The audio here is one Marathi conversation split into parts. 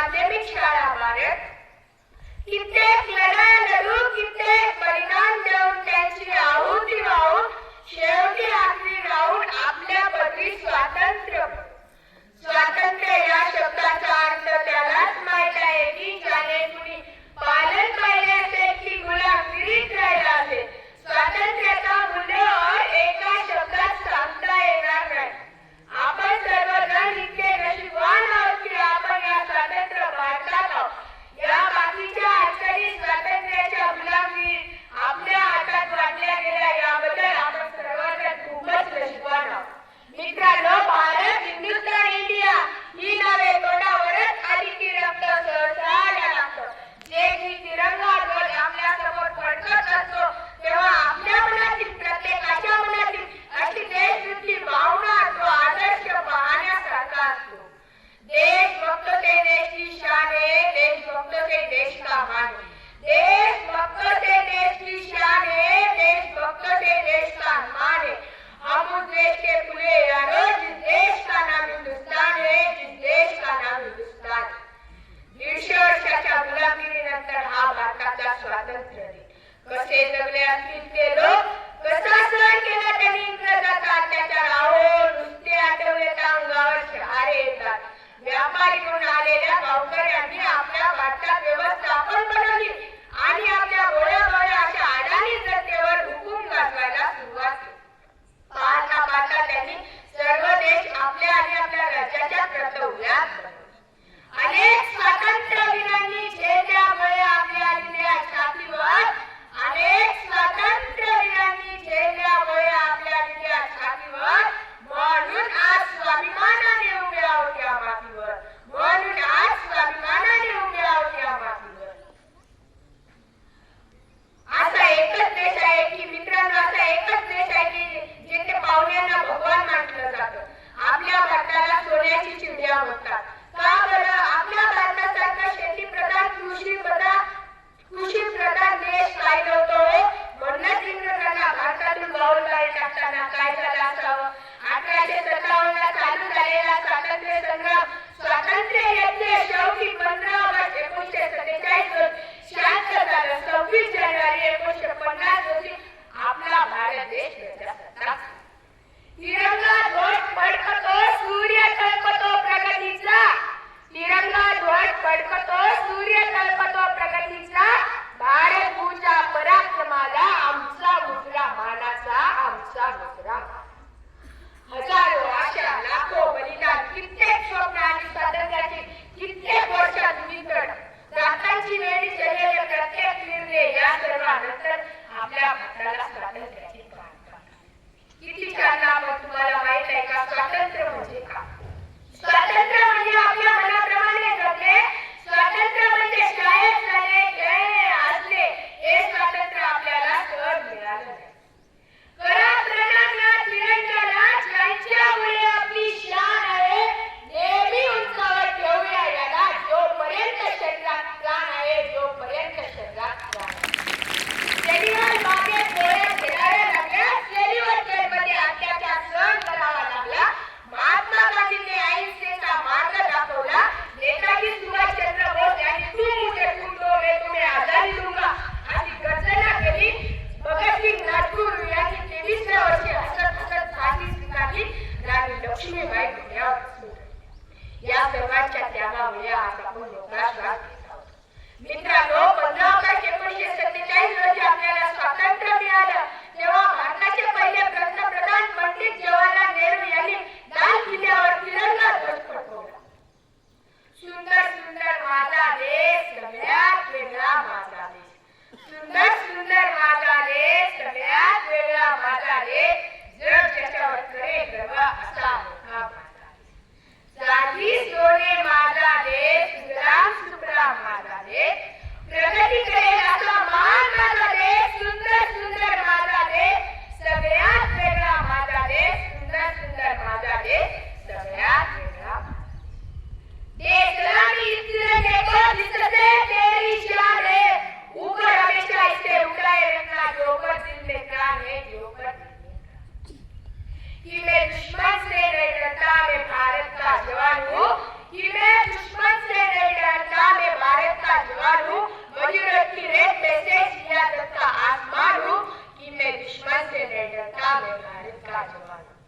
माध्यमिक शाळा भारत कित्येक लढाया लढून कित्येक बलिदान देऊन त्यांची आहुती वाहून शेवटी आखरी राहून आपल्या पदरी स्वातंत्र्य स्वातंत्र्य या शब्दाचा अर्थ त्यालाच माहित आहे की ज्याने कुणी पालन पाहिले असेल की गुलामगिरीत राहिला असेल. स्वातंत्र्याचा मूल्य एका शब्दात सांगता येणार नाही. आपण सर्वजण इतके नशीबवान आहोत की आपण या स्वातंत्र्य भारतात आहोत. या बाकीच्या अडचणी स्वातंत्र्याच्या गुलामगिरीत आपल्या हातात वाटल्या गेल्या याबद्दल आपण सर्वजण खूपच नशीबवान आहोत. मित्रांनो, भारत हिंदुस्थान इंडिया ही नावे तोंडावरच आली की रक्त सरसायला लागतं. जे की तिरंगा ध्वज आपल्या समोर फडकत असतो तेव्हा आपल्या मनातील प्रत्येकाच्या मनातील अशी देशवृत्ती भावना तो आदर्श पाहण्यासारखा असतो. देशभक्त ते देश की शान है, देशभक्त से देश का मान है. देशभक्त से देश की शान है, देशभक्त से देश का मान है. हम उस देश के फूले यारो जिस देश का नाम हिंदुस्तान है, जिस देश का नाम हिंदुस्तान है. 150 वर्षाच्या गुलामगिरीनंतर हा भारताचा स्वातंत्र्य दिन. कसे जगले असतील ते लोक, कसा सहन केला त्यांनी इंग्रजाचा अत्याचार. आहो, नुसते आठवले तर अंगावर शहारे येतात. व्यापारी म्हणून आलेल्या गावकऱ्यांनी आपल्या भारतात व्यवस्थापन बनवली आणि आपल्या भोळ्या भोळ्या अशा अडाणी जनतेवर हुकूम गाजवायला सुरुवात केली. पाहता पाहता त्यांनी सर्व देश आपल्या आणि आपल्या राज्याच्या प्रतवल्यात बनवले. अनेक स्वातंत्र्यवीरांनी झेलल्यामुळे आपल्या आलेल्या छातीवर अनेक स्वातंत्र्यवीरांनी झेलल्यामुळे आपल्या आलेल्या छातीवर म्हणून आज स्वाभिमानाने उभे आहोत या मातीवर. म्हणून आज स्वाभिमानाने उभे आहोत या मातीवर. असा एकच देश आहे की मित्रांनो, असा एकच देश आहे की जिथे पाहुण्यांना भगवान मानलं जातं. आपल्या भारताला सोन्याची चिडिया म्हणतात. का बरं? आपल्या भारतासारखा शेतीप्रधान कृषी प्रधान देश काय नव्हतो. म्हणूनच इंग्रजांना भारतातून बाहेर टाकताना काय झालं असावं. 1857 चालू झालेला स्वातंत्र्य संग्राम, स्वातंत्र्य यज्ञ शेवटी 15 ऑगस्ट 1947 रोजी शांत झालं. 26 जानेवारी 1950 रोजी आपला भारत देश प्रजासत्ताक. तिरंगा ध्वज फडकतो, सूर्य तळपतो प्रगतीचा. तिरंगा ध्वज फडकतो, सूर्य तळपतो प्रगतीचा. भारत भूच्या पराक्रमाला आमचा मुजरा मानाचा, आमचा मुजरा. हजारो आशा, लाखो बलिदान, कित्येक स्वप्न आणि स्वातंत्र्याची कित्येक वर्षात वितरण, दातांची वेळी झालेले प्रत्येक निर्णय या सर्वांनंतर आपल्या भारताला स्वातंत्र्याची प्राप्ती. किती छान आपण तुम्हाला माहित आहे का स्वातंत्र्य म्हणजे का? स्वातंत्र्य म्हणजे आपल्या मनाप्रमाणे जगणे. स्वातंत्र्य म्हणजे शाळेत जाणे, खेळणे, हसणे. हे स्वातंत्र्य आपल्याला सहज मिळालं नाही. करा प्रणाम या तिरंग्याला, ज्यांच्यामुळे आपली शान आहे. नेहमी उंचावर ठेवूया याला, जोपर्यंत शरीरात प्राण आहे, जोपर्यंत शरीरात प्राण आहे. शरीरात बागेत डोळ्यात घेणाऱ्या लागल्या, शरीरावर जेलमध्ये अत्याचार सहन करावा लागला. महात्मा गांधींनी अहिंसेचा मार्ग दाखवला. नेताजी सुभाषचंद्र बोस यांनी तुम मुझे खून दो मैं तुम्हें आजादी दूंगा अशी गर्जना केली. भगतसिंग राजगुरू यांनी 23व्या वर्षी हसत हसत फाशी स्वीकारली. राणी लक्ष्मीबाई डोक्यावर बसली. या सर्वांच्या त्यागामुळे आज आपण मोकळा श्वास घेत आहोत. मित्रांनो, 15 ऑगस्ट 1947 रोजी आपल्याला स्वातंत्र्य मिळालं तेव्हा भारताचे पहिले पंतप्रधान पंडित जवाहरलाल नेहरू यांनी लाल किल्ल्यावर तिरंगा ध्वज फडकवला. सुंदर सुंदर माझा देश, सगळ्यात वेगळा माझा देश. सुंदर सुंदर माझा देश, सगळ्यात वेगळा माझा देश. जग त्याच्यावर करे गर्व असा मोठा माझा देश. साधी सोने माझा देश, सुग्राम सुखराम माझा देश. प्रगती करेल असा महान माझा देश. सुंदर सुंदर माझा देश, सगळ्यात वेगळा माझा देश. सुंदर सुंदर माझा देश, सगळ्यात वेगळा देश. सलामी इस तिरंगे को जिससे तेरी शान है, ऊपर हमेशा इसे उड़ाए रखना, जोकर दिल में प्राण है, जोकर दिल में प्राण। कि मैं दुश्मन से नहीं डरता, मैं भारत का जवान हूँ। कि मैं दुश्मन से नहीं डरता, का जवान हूँ, मजूरों की रेत में से सियासत का आसमान हूँ कि मैं दुश्मन से नहीं डरता, मैं भारत का जवान हूँ।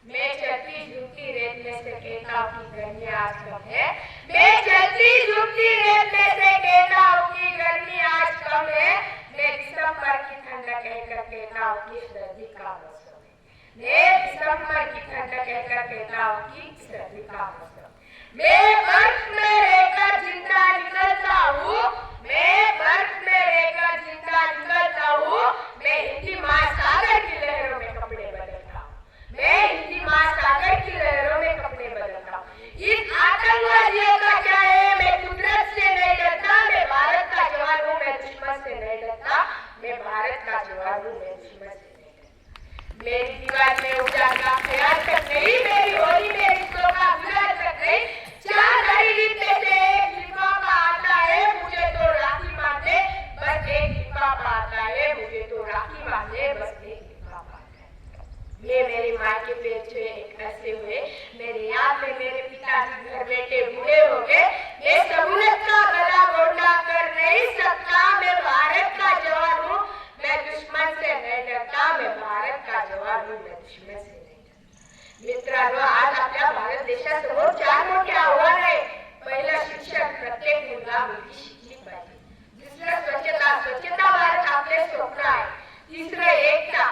मैं चलती झूठी रेत में से कहता हूँ कि गर्मी आज कम है, मैं चलती झूठी रेत में से कहता हूँ कि गर्मी आज कम है, मैं दिसंबर की ठंडक कहकर कहता हूँ कि सर्दी का मौसम है, मैं दिसंबर की ठंडक कहकर कहता हूँ कि सर्दी का मौसम है। मैं बर्फ में रहकर जिंदा निकलता हूँ, मैं बर्फ में रहकर जिंदा निकलता हूँ, मैं हिंदी महासागर की लहरों में कपड़े बदलता हूँ, मैं हिंदी महासागर की लहरों में कपड़े बदलता हूँ। इन आतंकवादियों का क्या है, मैं कुदरत से नहीं डरता, मैं भारत का जवान हूँ, मैं दुश्मन से नहीं डरता, मैं भारत का जवान हूँ, मैं दुश्मन से नहीं डरता। मेरी दीवार में उजाड़ का ख्याल तक नहीं, मेरी होली में रिश्तों का विराज तक नहीं, चार घड़ी में से एक लिफाफा आता है, मुझे तो राखी बांधे बस एक लिफाफा आता है, मुझे तो राखी बांधे बस एक लिफाफा आता है। ये मेरी माँ के पेट से एक ऐसे हुए, मेरे याद में मेरे पिताजी घर बैठे बूढ़े हो गए, मैं सहूलत का गला घोटा कर नहीं सकता, मैं भारत का जवान हूँ, मैं दुश्मन से नहीं डरता, मैं भारत का जवान हूँ, मैं दुश्मन से नहीं डरता। मित्रांनो, आज आपल्या भारत देशासमोर चार मोठे आव्हान आहे. पहिलं शिक्षण, प्रत्येक मुलगा मुलगी शिकली पाहिजे. दुसरं स्वच्छता, स्वच्छता भारत आपले स्वप्न आहे. तिसरं एकता,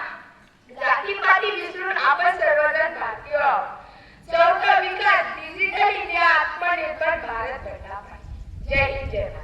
जातीपाती विसरून आपण सर्वजण भारतीय आहोत. चौथं विकास, डिजिटल इंडिया, आत्मनिर्भर भारत घडला पाहिजे. जय हिंद, जय भारत.